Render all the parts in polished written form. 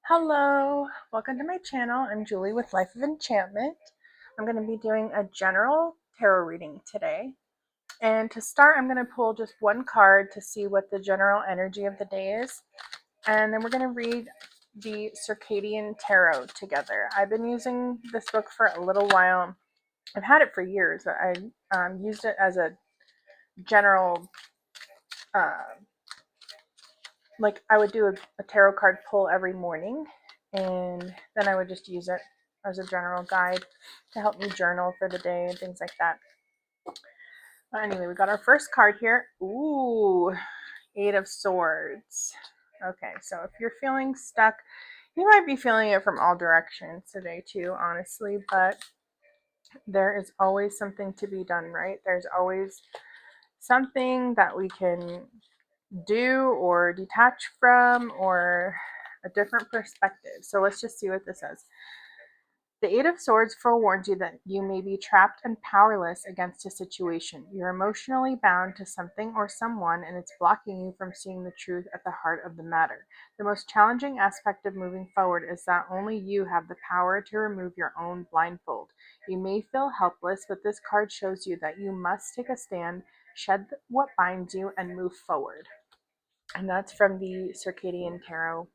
Hello, welcome to my channel. I'm Julie with Life of Enchantment. I'm going to be doing a general tarot reading today. And to start, I'm going to pull just one card to see what the general energy of the day is. And then we're going to read the Circadian Tarot together. I've been using this book for a little while. I've had it for years. I used it as a general, uh, like I would do a tarot card pull every morning, and then I would just use it as a general guide to help me journal for the day and things like that. But anyway, we got our first card here. Ooh, Eight of Swords. Okay, so if you're feeling stuck, you might be feeling it from all directions today too, honestly, but there is always something to be done, right? There's always something that we can do or detach from, or a different perspective. So let's just see what this says. The Eight of Swords forewarns you that you may be trapped and powerless against a situation. You're emotionally bound to something or someone, and it's blocking you from seeing the truth at the heart of the matter. The most challenging aspect of moving forward is that only you have the power to remove your own blindfold. You may feel helpless, but this card shows you that you must take a stand, shed what binds you, and move forward. And that's from the Circadian Tarot.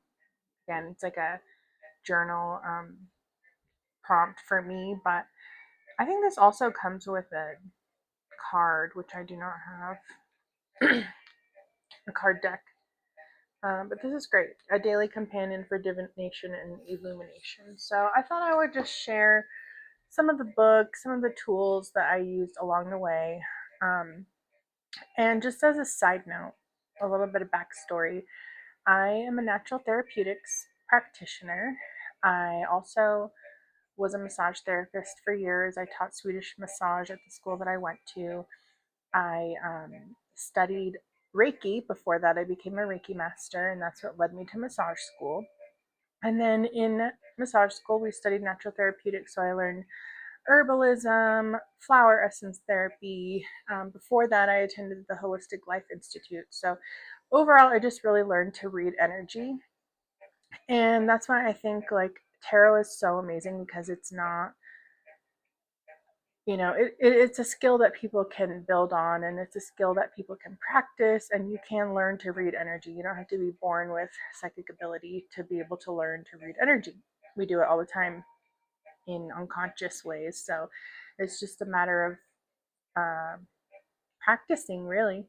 Again, it's like a journal prompt for me, but I think this also comes with a card, which I do not have, a card deck. But this is great. A daily companion for divination and illumination. So I thought I would just share some of the books, some of the tools that I used along the way. And just as a side note, a little bit of backstory. I am a natural therapeutics practitioner. I also was a massage therapist for years. I taught Swedish massage at the school that I went to. I studied Reiki. Before that, I became a Reiki master, and that's what led me to massage school. And then in massage school, we studied natural therapeutics, so I learned herbalism, flower essence therapy. Before that, I attended the Holistic Life Institute. So overall, I just really learned to read energy. And that's why I think like tarot is so amazing, because it's not, it's a skill that people can build on, and it's a skill that people can practice, and you can learn to read energy. You don't have to be born with psychic ability to be able to learn to read energy. We do it all the time in unconscious ways. So it's just a matter of practicing, really.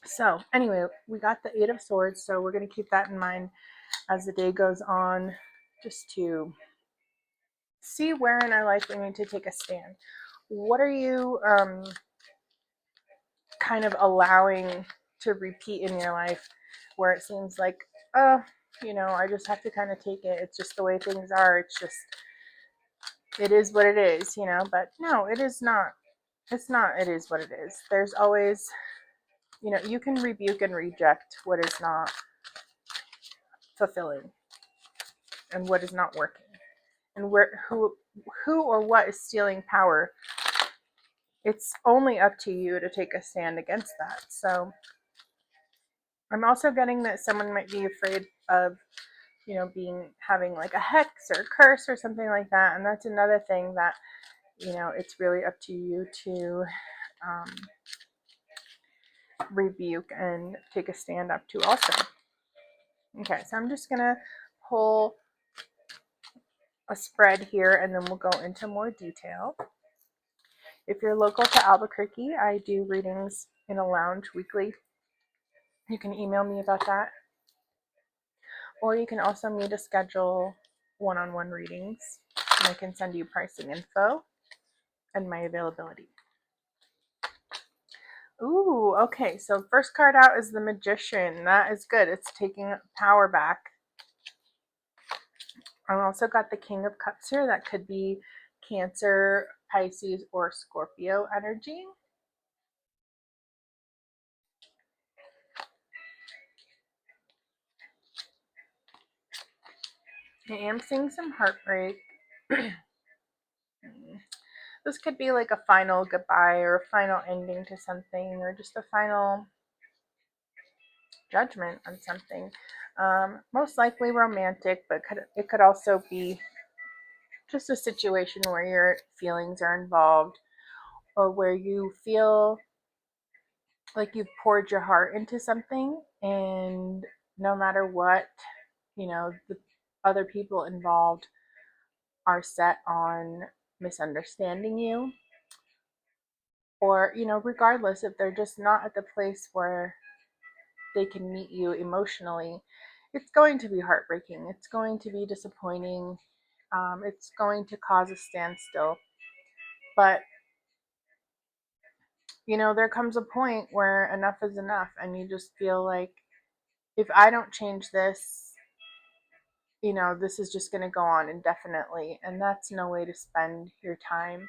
So anyway, we got the Eight of Swords, so we're going to keep that in mind as the day goes on, just to see where in our life we need to take a stand. What are you kind of allowing to repeat in your life, where it seems like, oh, I just have to kind of take it. It's just the way things are. It is what it is, but no, it is not. It's not, it is what it is. There's always, you can rebuke and reject what is not fulfilling and what is not working, and who or what is stealing power. It's only up to you to take a stand against that. So I'm also getting that someone might be afraid of, having like a hex or a curse or something like that. And that's another thing that, it's really up to you to rebuke and take a stand up to also. Okay, so I'm just going to pull a spread here, and then we'll go into more detail. If you're local to Albuquerque, I do readings in a lounge weekly. You can email me about that. Or you can also meet to schedule one-on-one readings, and I can send you pricing info and my availability. Ooh, okay, so first card out is the Magician. That is good. It's taking power back. I also got the King of Cups here. That could be Cancer, Pisces, or Scorpio energy. I am seeing some heartbreak. This could be like a final goodbye or a final ending to something, or just a final judgment on something. Most likely romantic, but it could also be just a situation where your feelings are involved, or where you feel like you've poured your heart into something, and no matter what, the other people involved are set on misunderstanding you, or regardless, if they're just not at the place where they can meet you emotionally, it's going to be heartbreaking, it's going to be disappointing, it's going to cause a standstill. But there comes a point where enough is enough, and you just feel like, if I don't change this, this is just going to go on indefinitely, and that's no way to spend your time.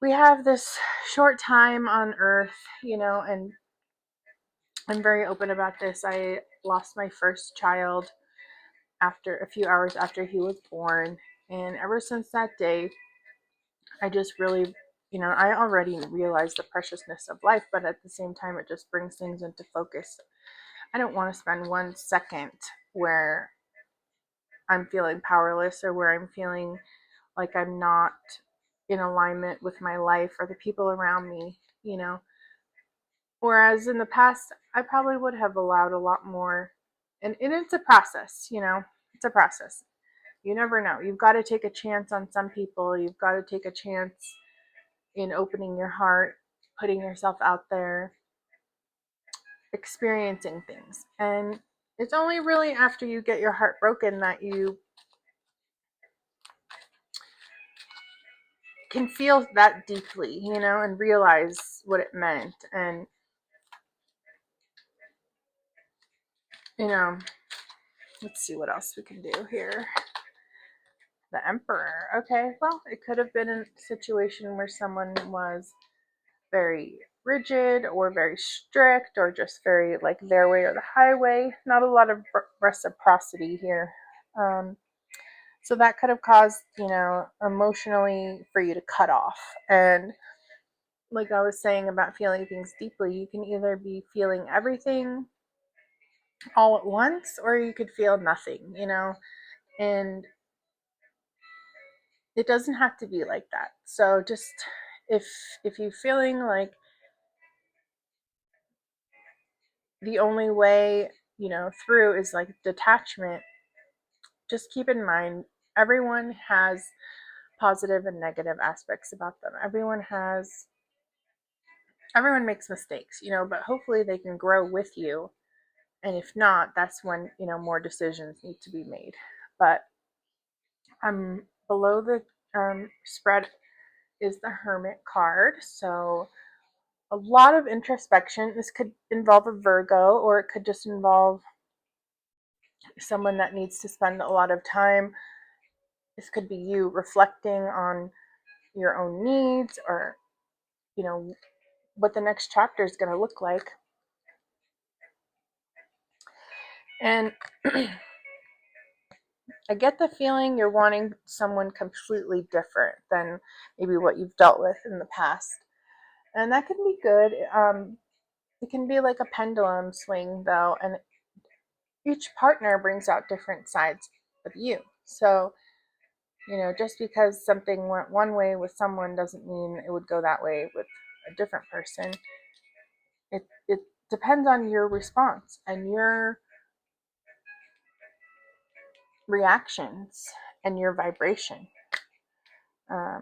We have this short time on earth, and I'm very open about this. I lost my first child after a few hours after he was born, and ever since that day, I just really, I already realized the preciousness of life, but at the same time, it just brings things into focus. I don't want to spend 1 second where I'm feeling powerless, or where I'm feeling like I'm not in alignment with my life or the people around me. Whereas in the past, I probably would have allowed a lot more. And it's a process. It's a process. You never know. You've got to take a chance on some people. You've got to take a chance in opening your heart, putting yourself out there, experiencing things. And it's only really after you get your heart broken that you can feel that deeply, and realize what it meant. And, you know, let's see what else we can do here. The Emperor. Okay, well, it could have been a situation where someone was very rigid or very strict, or just very like their way or the highway. Not a lot of reciprocity here. So that could have caused, emotionally for you to cut off. And like I was saying about feeling things deeply, you can either be feeling everything all at once, or you could feel nothing. And it doesn't have to be like that. So just, if you're feeling like the only way, through is like detachment, just keep in mind, everyone has positive and negative aspects about them. Everyone makes mistakes, but hopefully they can grow with you. And if not, that's when, more decisions need to be made. But below the spread is the Hermit card. So a lot of introspection. This could involve a Virgo, or it could just involve someone that needs to spend a lot of time. This could be you reflecting on your own needs, or, what the next chapter is going to look like. And I get the feeling you're wanting someone completely different than maybe what you've dealt with in the past. And that can be good. It can be like a pendulum swing, though, and each partner brings out different sides of you. So, just because something went one way with someone doesn't mean it would go that way with a different person. It depends on your response and your reactions and your vibration. I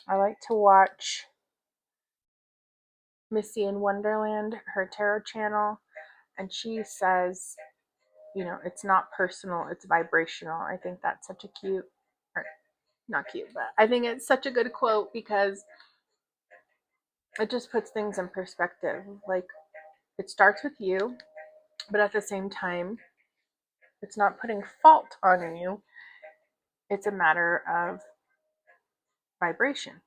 like to watch Missy in Wonderland, her tarot channel, and she says, it's not personal, it's vibrational. I think that's such a cute, or not cute, but I think it's such a good quote, because it just puts things in perspective. Like, it starts with you, but at the same time, it's not putting fault on you. It's a matter of vibration.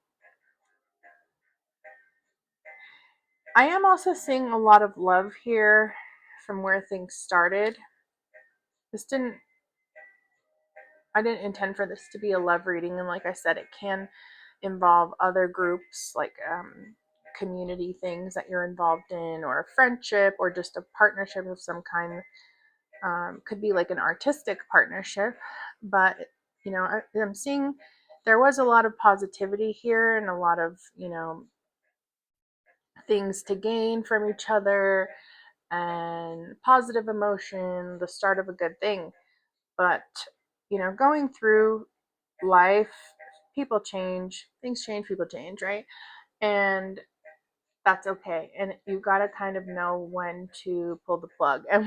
I am also seeing a lot of love here from where things started. This didn't I didn't intend for this to be a love reading, and like I said, it can involve other groups, like community things that you're involved in, or a friendship, or just a partnership of some kind. Could be like an artistic partnership, but I'm seeing there was a lot of positivity here and a lot of things to gain from each other and positive emotion, the start of a good thing. But going through life, people change, things change, people change, right? And that's okay. And you got to kind of know when to pull the plug and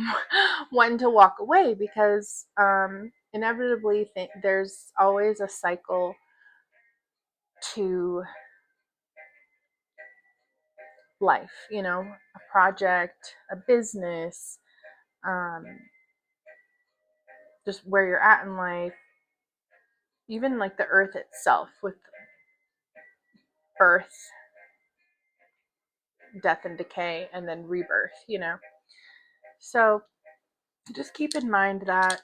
when to walk away, because inevitably there's always a cycle to life, a project, a business, um, just where you're at in life, even like the earth itself with birth, death and decay, and then rebirth. So just keep in mind that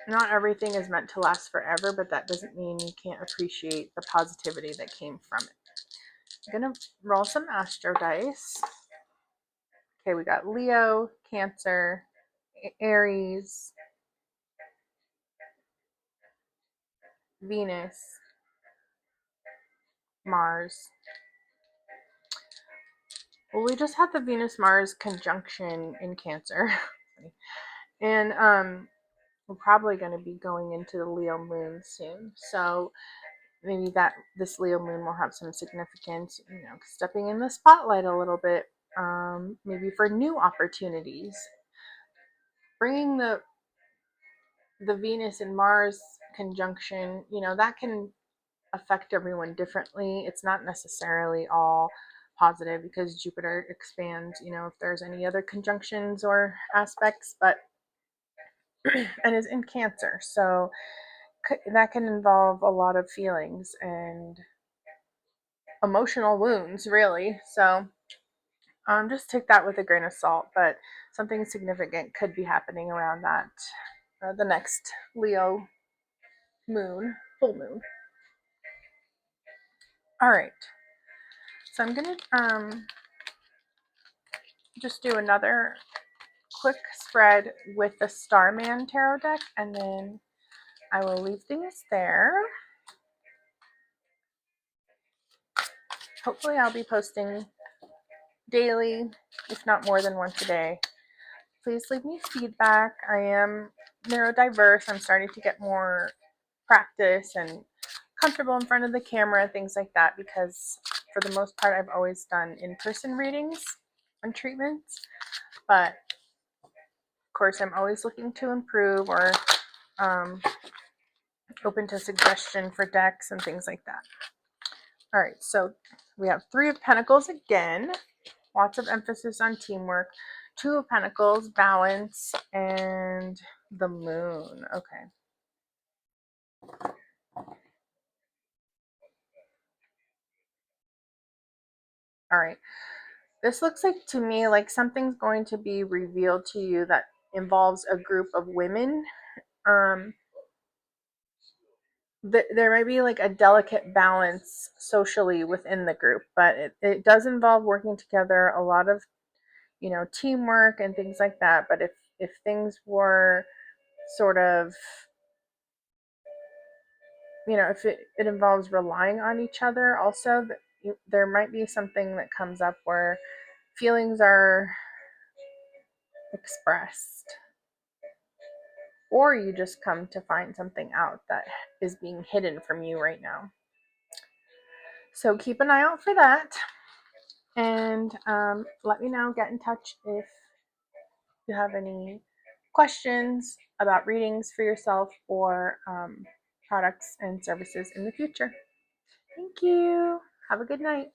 not everything is meant to last forever, but that doesn't mean you can't appreciate the positivity that came from it. I'm going to roll some astro dice. Okay, we got Leo, Cancer, Aries, Venus, Mars. Well, we just had the Venus-Mars conjunction in Cancer. And we're probably going to be going into the Leo moon soon. So maybe that this Leo moon will have some significance, stepping in the spotlight a little bit, maybe for new opportunities. Bringing the Venus and Mars conjunction, that can affect everyone differently. It's not necessarily all positive because Jupiter expands, if there's any other conjunctions or aspects, but and is in Cancer. So that can involve a lot of feelings and emotional wounds, really. So just take that with a grain of salt, but something significant could be happening around that, the next Leo moon, full moon. All right. So I'm going to just do another quick spread with the Starman Tarot deck, and then I will leave things there. Hopefully I'll be posting daily, if not more than once a day. Please leave me feedback. I am neurodiverse. I'm starting to get more practice and comfortable in front of the camera, things like that, because for the most part I've always done in-person readings and treatments, but of course I'm always looking to improve or open to suggestion for decks and things like that. All right, so we have Three of Pentacles again, lots of emphasis on teamwork. Two of Pentacles, balance, and the Moon. Okay. All right. This looks like to me like something's going to be revealed to you that involves a group of women. There might be like a delicate balance socially within the group, but it does involve working together, a lot of teamwork and things like that. But if things were sort of if it involves relying on each other also, there might be something that comes up where feelings are expressed, or you just come to find something out that is being hidden from you right now. So keep an eye out for that, and let me know, get in touch if you have any questions about readings for yourself or products and services in the future. Thank you. Have a good night.